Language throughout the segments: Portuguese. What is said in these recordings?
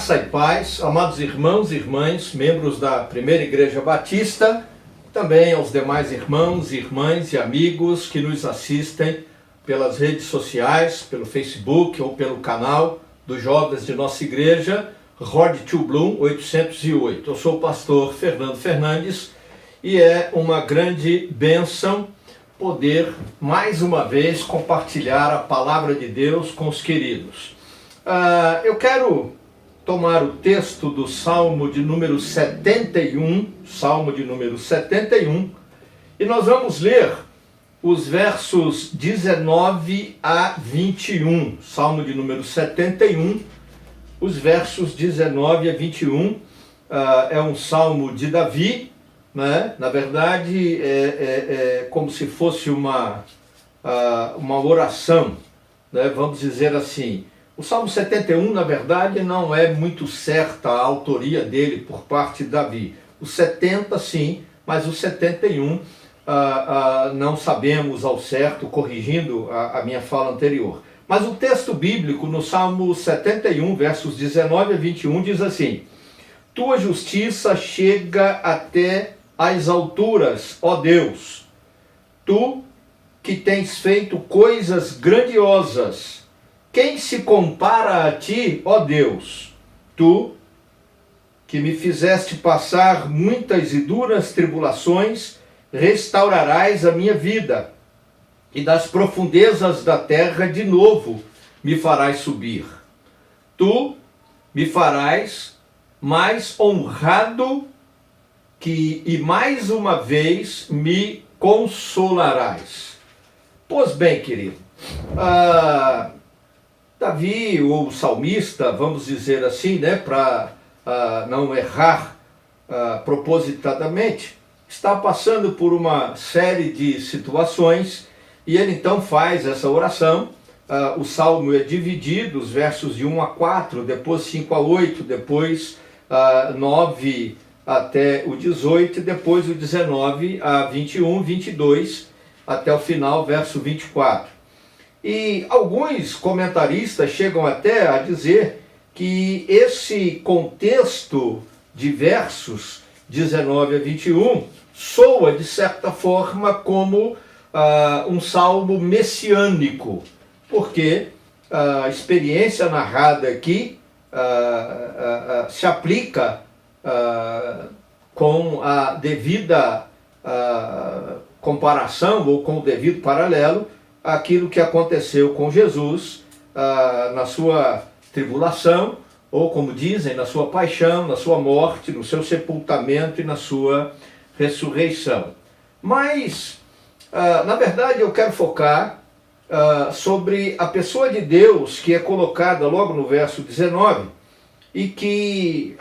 Graça e paz, amados irmãos e irmãs, membros da Primeira Igreja Batista, também aos demais irmãos, irmãs e amigos que nos assistem pelas redes sociais, pelo Facebook ou pelo canal dos jovens de nossa igreja, Road to Bloom 808. Eu sou o pastor Fernando Fernandes e é uma grande bênção poder mais uma vez compartilhar a palavra de Deus com os queridos. Eu quero tomar o texto do Salmo de número 71, e nós vamos ler os versos 19 a 21, Salmo de número 71, os versos 19 a 21, é um salmo de Davi, né? Na verdade é como se fosse uma oração, né? Vamos dizer assim. O Salmo 71, na verdade, não é muito certa a autoria dele por parte de Davi. O 70, sim, mas o 71 não sabemos ao certo, corrigindo a minha fala anterior. Mas o texto bíblico, no Salmo 71, versos 19 a 21, diz assim: Tua justiça chega até as alturas, ó Deus. Tu que tens feito coisas grandiosas, quem se compara a ti, ó Deus? Tu, que me fizeste passar muitas e duras tribulações, restaurarás a minha vida, e das profundezas da terra de novo me farás subir. Tu me farás mais honrado e mais uma vez me consolarás. Pois bem, querido, Davi, ou salmista, vamos dizer assim, né, para não errar propositadamente, está passando por uma série de situações e ele então faz essa oração. O salmo é dividido, os versos de 1 a 4, depois 5 a 8, depois 9 até o 18, depois o 19 a 21, 22, até o final, verso 24. E alguns comentaristas chegam até a dizer que esse contexto de versos 19 a 21 soa, de certa forma, como um salmo messiânico, porque a experiência narrada aqui se aplica com a devida comparação ou com o devido paralelo aquilo que aconteceu com Jesus na sua tribulação, ou como dizem, na sua paixão, na sua morte, no seu sepultamento e na sua ressurreição. Mas, na verdade, eu quero focar sobre a pessoa de Deus que é colocada logo no verso 19 e que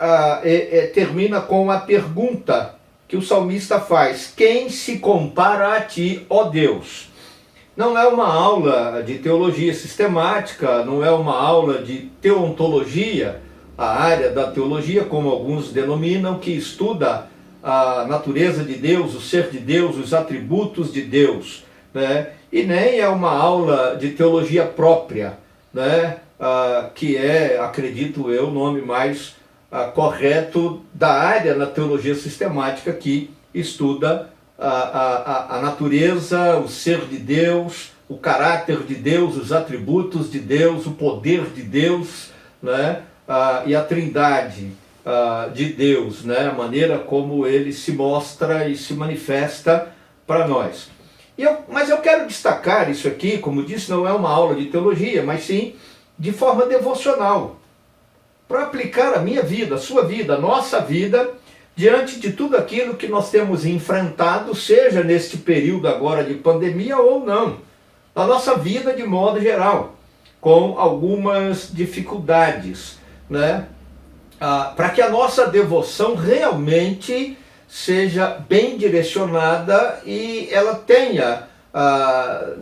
termina com a pergunta que o salmista faz: quem se compara a ti, ó Deus? Não é uma aula de teologia sistemática, não é uma aula de teontologia, a área da teologia, como alguns denominam, que estuda a natureza de Deus, o ser de Deus, os atributos de Deus, né? E nem é uma aula de teologia própria, né? Que é, acredito eu, o nome mais correto da área na teologia sistemática que estuda a natureza, o ser de Deus, o caráter de Deus, os atributos de Deus, o poder de Deus, né? E a trindade de Deus, né? A maneira como ele se mostra e se manifesta para nós. Mas eu quero destacar isso aqui, como disse, não é uma aula de teologia, mas sim de forma devocional, para aplicar a minha vida, a sua vida, a nossa vida, diante de tudo aquilo que nós temos enfrentado, seja neste período agora de pandemia ou não, na nossa vida de modo geral, com algumas dificuldades, né? Para que a nossa devoção realmente seja bem direcionada e ela tenha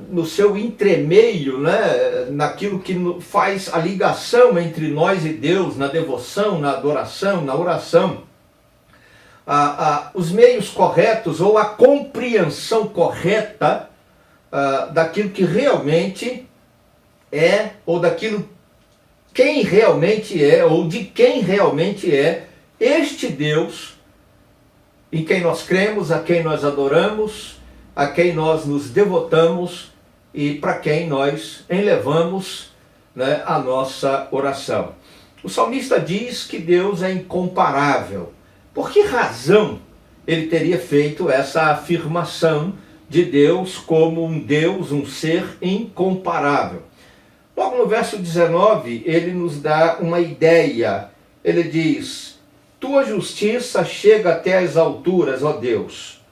no seu entremeio, né, naquilo que faz a ligação entre nós e Deus, na devoção, na adoração, na oração, os meios corretos ou a compreensão correta daquilo que realmente é, ou daquilo quem realmente é, ou de quem realmente é este Deus em quem nós cremos, a quem nós adoramos, a quem nós nos devotamos e para quem nós elevamos, né, a nossa oração. O salmista diz que Deus é incomparável. Por que razão ele teria feito essa afirmação de Deus como um Deus, um ser incomparável? Logo no verso 19, ele nos dá uma ideia. Ele diz: tua justiça chega até as alturas, ó Deus.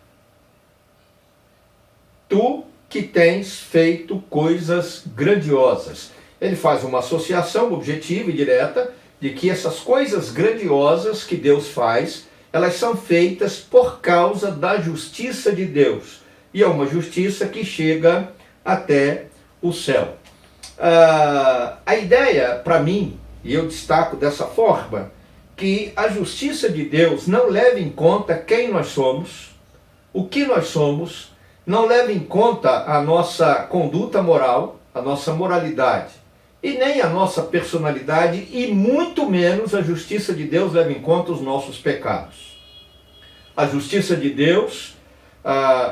Tu que tens feito coisas grandiosas. Ele faz uma associação objetiva e direta de que essas coisas grandiosas que Deus faz, elas são feitas por causa da justiça de Deus. E é uma justiça que chega até o céu. A ideia, para mim, e eu destaco dessa forma, que a justiça de Deus não leva em conta quem nós somos, o que nós somos, não leva em conta a nossa conduta moral, a nossa moralidade, e nem a nossa personalidade, e muito menos a justiça de Deus leva em conta os nossos pecados. A justiça de Deus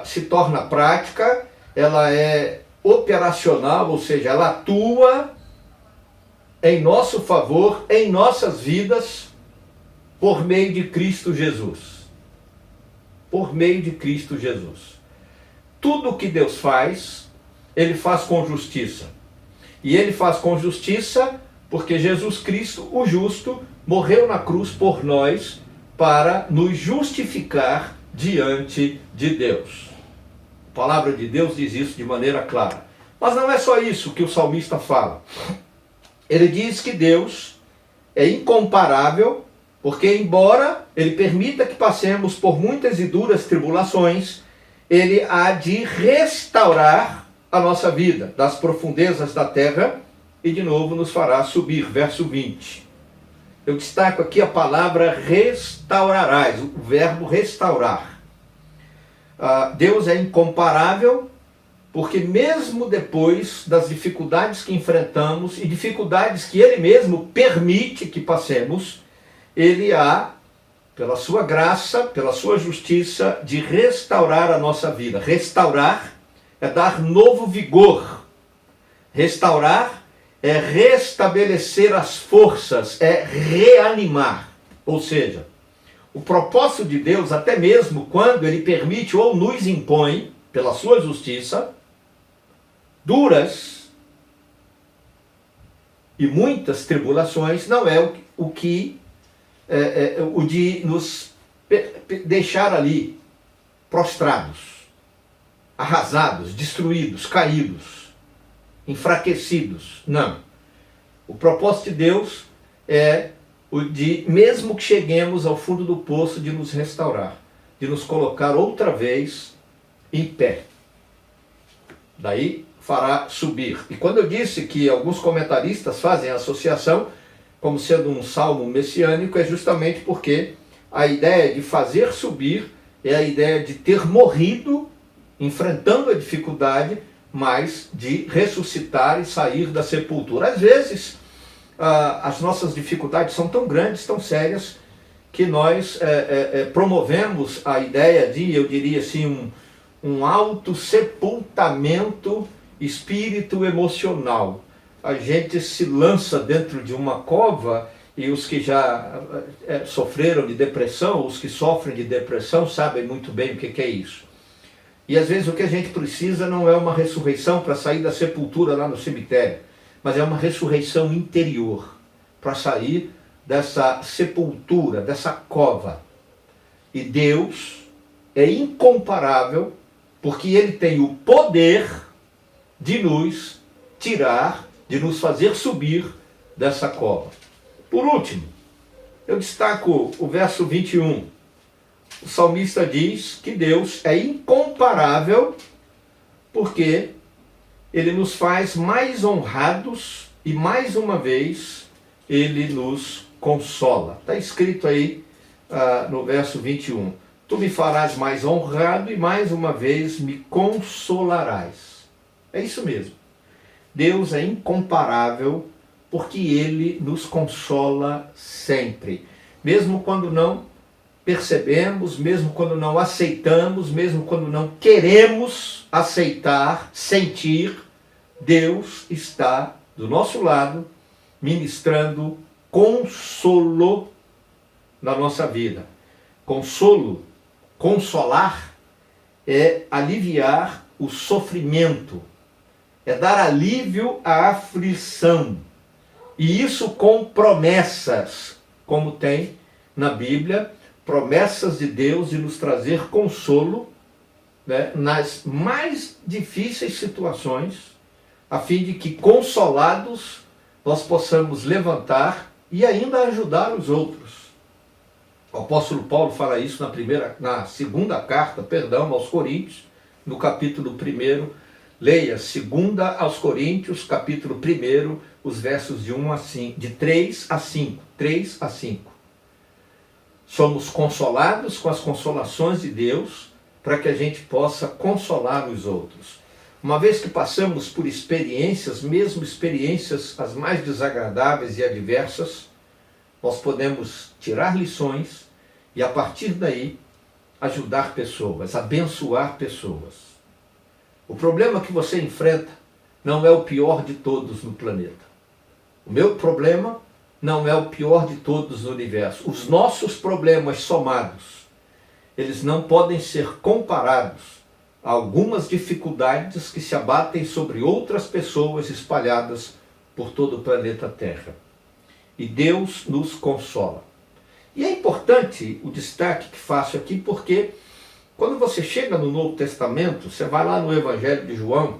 se torna prática, ela é operacional, ou seja, ela atua em nosso favor, em nossas vidas, por meio de Cristo Jesus. Por meio de Cristo Jesus. Tudo que Deus faz, Ele faz com justiça. E Ele faz com justiça porque Jesus Cristo, o justo, morreu na cruz por nós para nos justificar diante de Deus. A palavra de Deus diz isso de maneira clara. Mas não é só isso que o salmista fala. Ele diz que Deus é incomparável, porque embora Ele permita que passemos por muitas e duras tribulações, Ele há de restaurar a nossa vida das profundezas da terra e de novo nos fará subir. Verso 20. Eu destaco aqui a palavra restaurarás, o verbo restaurar. Deus é incomparável, porque mesmo depois das dificuldades que enfrentamos e dificuldades que Ele mesmo permite que passemos, Ele há, pela sua graça, pela sua justiça, de restaurar a nossa vida. Restaurar é dar novo vigor. Restaurar é restabelecer as forças, é reanimar. Ou seja, o propósito de Deus, até mesmo quando Ele permite ou nos impõe, pela sua justiça, duras e muitas tribulações, não é o de nos deixar ali prostrados, arrasados, destruídos, caídos, enfraquecidos. Não. O propósito de Deus é o de, mesmo que cheguemos ao fundo do poço, de nos restaurar, de nos colocar outra vez em pé. Daí fará subir. E quando eu disse que alguns comentaristas fazem a associação como sendo um salmo messiânico, é justamente porque a ideia de fazer subir é a ideia de ter morrido enfrentando a dificuldade, mas de ressuscitar e sair da sepultura. Às vezes, as nossas dificuldades são tão grandes, tão sérias, que nós promovemos a ideia de, eu diria assim, um autossepultamento espírito-emocional. A gente se lança dentro de uma cova, e os que já sofreram de depressão, os que sofrem de depressão, sabem muito bem o que é isso. E às vezes o que a gente precisa não é uma ressurreição para sair da sepultura lá no cemitério, mas é uma ressurreição interior, para sair dessa sepultura, dessa cova. E Deus é incomparável, porque Ele tem o poder de nos tirar, de nos fazer subir dessa cova. Por último, eu destaco o verso 21. O salmista diz que Deus é incomparável porque Ele nos faz mais honrados e mais uma vez Ele nos consola. Está escrito aí no verso 21. Tu me farás mais honrado e mais uma vez me consolarás. É isso mesmo. Deus é incomparável porque Ele nos consola sempre. Mesmo quando não percebemos, mesmo quando não aceitamos, mesmo quando não queremos aceitar, sentir, Deus está do nosso lado, ministrando consolo na nossa vida. Consolo, consolar, é aliviar o sofrimento, é dar alívio à aflição. E isso com promessas, como tem na Bíblia, promessas de Deus de nos trazer consolo, né, nas mais difíceis situações, a fim de que, consolados, nós possamos levantar e ainda ajudar os outros. O apóstolo Paulo fala isso na segunda carta, aos Coríntios, no capítulo 1. Leia 2 aos Coríntios, capítulo 1, os versos de 3 a 5. 3 a 5. Somos consolados com as consolações de Deus para que a gente possa consolar os outros. Uma vez que passamos por experiências, mesmo experiências as mais desagradáveis e adversas, nós podemos tirar lições e a partir daí ajudar pessoas, abençoar pessoas. O problema que você enfrenta não é o pior de todos no planeta. O meu problema não é o pior de todos no universo. Os nossos problemas somados, eles não podem ser comparados a algumas dificuldades que se abatem sobre outras pessoas espalhadas por todo o planeta Terra. E Deus nos consola. E é importante o destaque que faço aqui, porque quando você chega no Novo Testamento, você vai lá no Evangelho de João,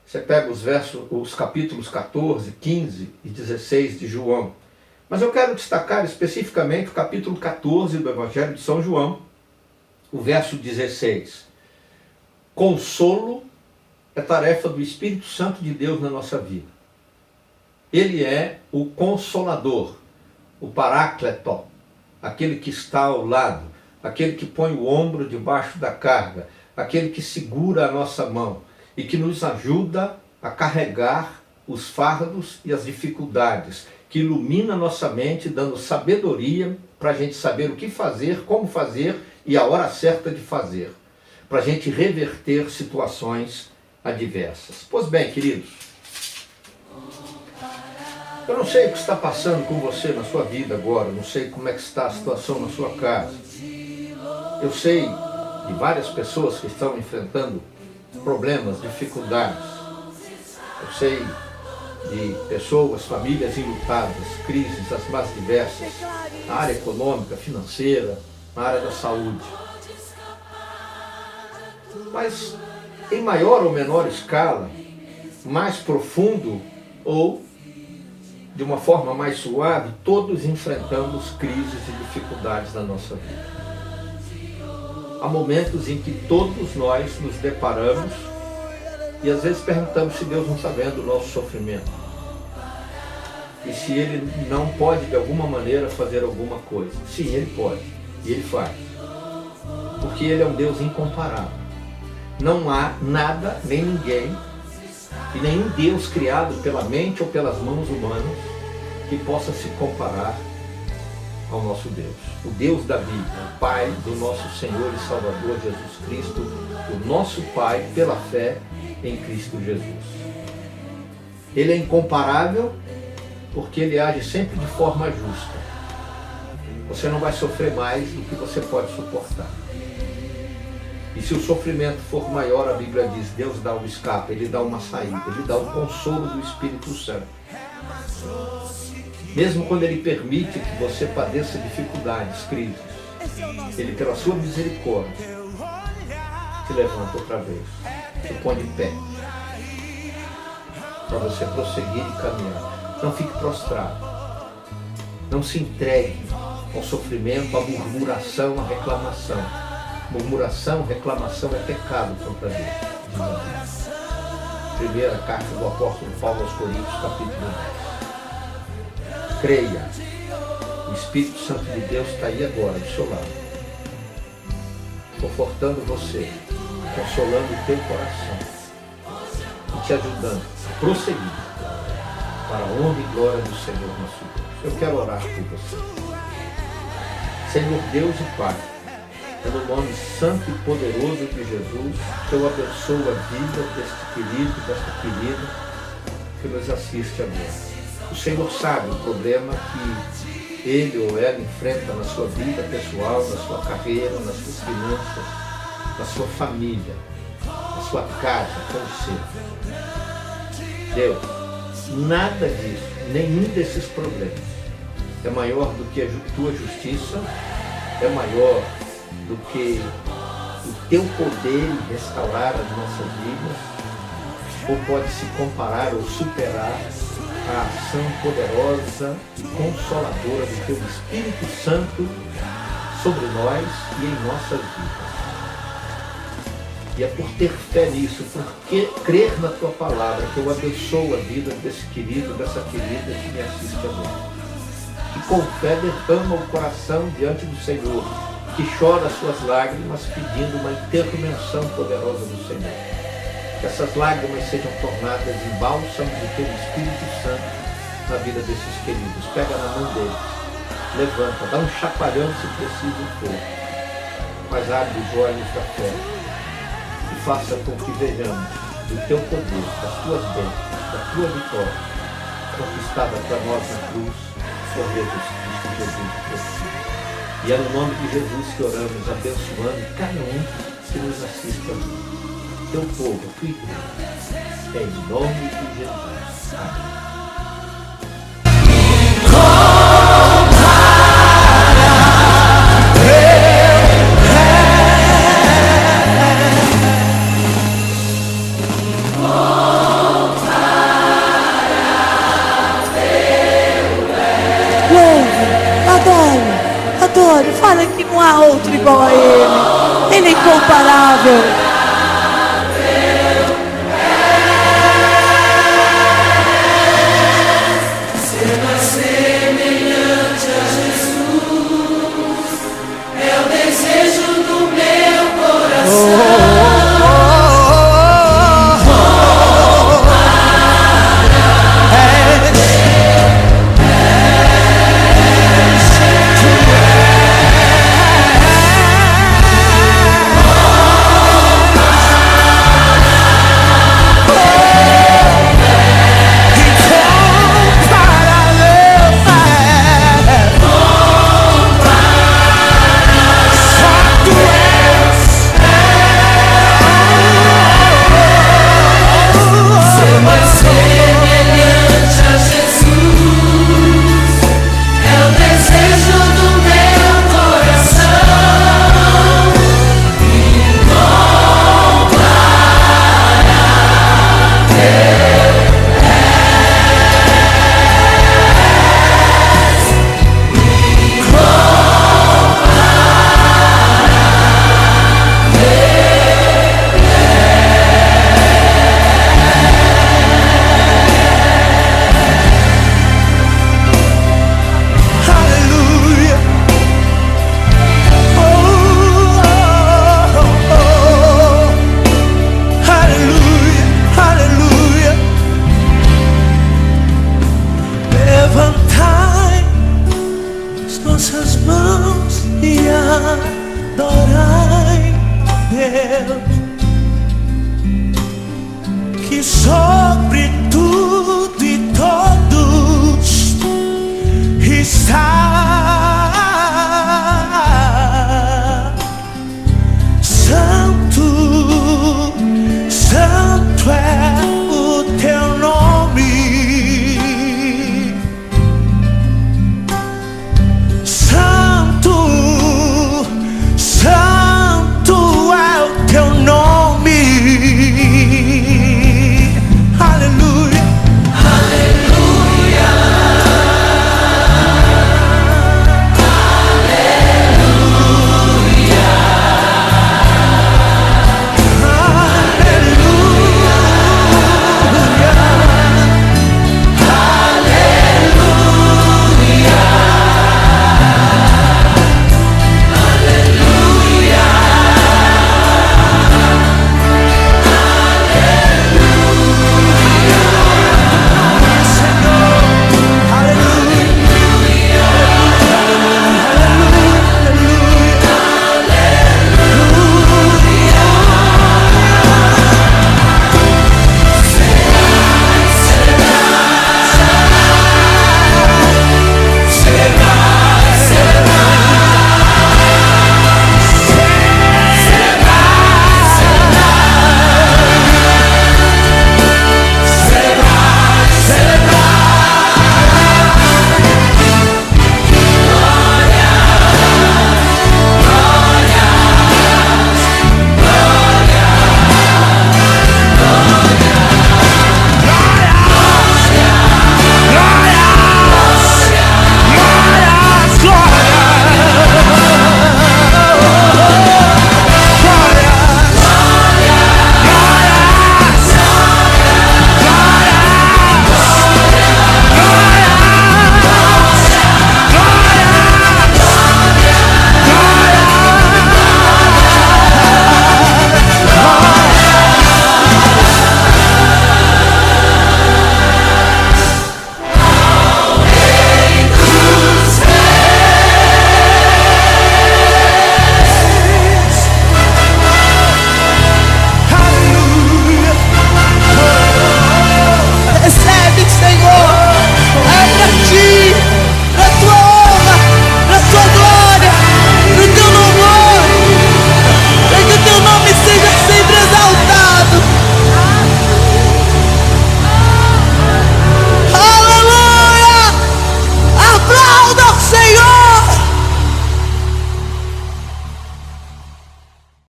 você pega os capítulos 14, 15 e 16 de João. Mas eu quero destacar especificamente o capítulo 14 do Evangelho de São João, o verso 16. Consolo é tarefa do Espírito Santo de Deus na nossa vida. Ele é o Consolador, o Paráclito, aquele que está ao lado, aquele que põe o ombro debaixo da carga, aquele que segura a nossa mão e que nos ajuda a carregar os fardos e as dificuldades, que ilumina a nossa mente, dando sabedoria para a gente saber o que fazer, como fazer e a hora certa de fazer, para a gente reverter situações adversas. Pois bem, queridos, eu não sei o que está passando com você na sua vida agora, não sei como é que está a situação na sua casa. Eu sei de várias pessoas que estão enfrentando problemas, dificuldades. Eu sei de pessoas, famílias enlutadas, crises as mais diversas, na área econômica, financeira, na área da saúde. Mas em maior ou menor escala, mais profundo ou de uma forma mais suave, todos enfrentamos crises e dificuldades na nossa vida. Há momentos em que todos nós nos deparamos e às vezes perguntamos se Deus não está vendo o nosso sofrimento. E se Ele não pode de alguma maneira fazer alguma coisa. Sim, Ele pode. E Ele faz. Porque Ele é um Deus incomparável. Não há nada, nem ninguém, e nenhum Deus criado pela mente ou pelas mãos humanas que possa se comparar ao nosso Deus. O Deus da Bíblia, o Pai do nosso Senhor e Salvador Jesus Cristo, o nosso Pai pela fé em Cristo Jesus. Ele é incomparável porque Ele age sempre de forma justa. Você não vai sofrer mais do que você pode suportar. E se o sofrimento for maior, a Bíblia diz, Deus dá um escape, Ele dá uma saída, Ele dá o consolo do Espírito Santo. Mesmo quando Ele permite que você padeça dificuldades, crises, Ele, pela sua misericórdia, te levanta outra vez, te põe de pé, para você prosseguir e caminhar. Não fique prostrado, não se entregue ao sofrimento, à murmuração, à reclamação. Murmuração, reclamação é pecado contra Deus. Primeira carta do apóstolo Paulo aos Coríntios, capítulo 10. Creia, o Espírito Santo de Deus está aí agora, do seu lado, confortando você, consolando o teu coração e te ajudando a prosseguir para a honra e glória do Senhor nosso Deus. Eu quero orar por você. Senhor Deus e Pai, é no nome santo e poderoso de Jesus que eu abençoo a vida deste querido, desta querida que nos assiste agora. O Senhor sabe o problema que ele ou ela enfrenta na sua vida pessoal, na sua carreira, nas suas finanças, na sua família, na sua casa, com o seu. Deus, nada disso, nenhum desses problemas é maior do que a tua justiça, é maior do que o teu poder em restaurar as nossas vidas, ou pode se comparar ou superar a ação poderosa e consoladora do teu Espírito Santo sobre nós e em nossas vidas. E é por ter fé nisso, por crer na tua palavra, que eu abençoo a vida desse querido, dessa querida que me assiste agora. Que com fé derrama o coração diante do Senhor, que chora as suas lágrimas pedindo uma intervenção poderosa do Senhor. Que essas lágrimas sejam tornadas em bálsamo do teu Espírito Santo na vida desses queridos. Pega na mão deles, levanta, dá um chacoalhão se preciso for, mas abre os olhos da fé e faça com que vejamos do teu poder, das tuas bênçãos, da tua vitória conquistada para nós na cruz por Jesus Cristo. E é no nome de Jesus que oramos, abençoando cada um que nos assiste aqui. Teu povo, tua igreja, em nome de Jesus. Amém. Adoro, fala que não há outro igual a Ele. Ele é incomparável.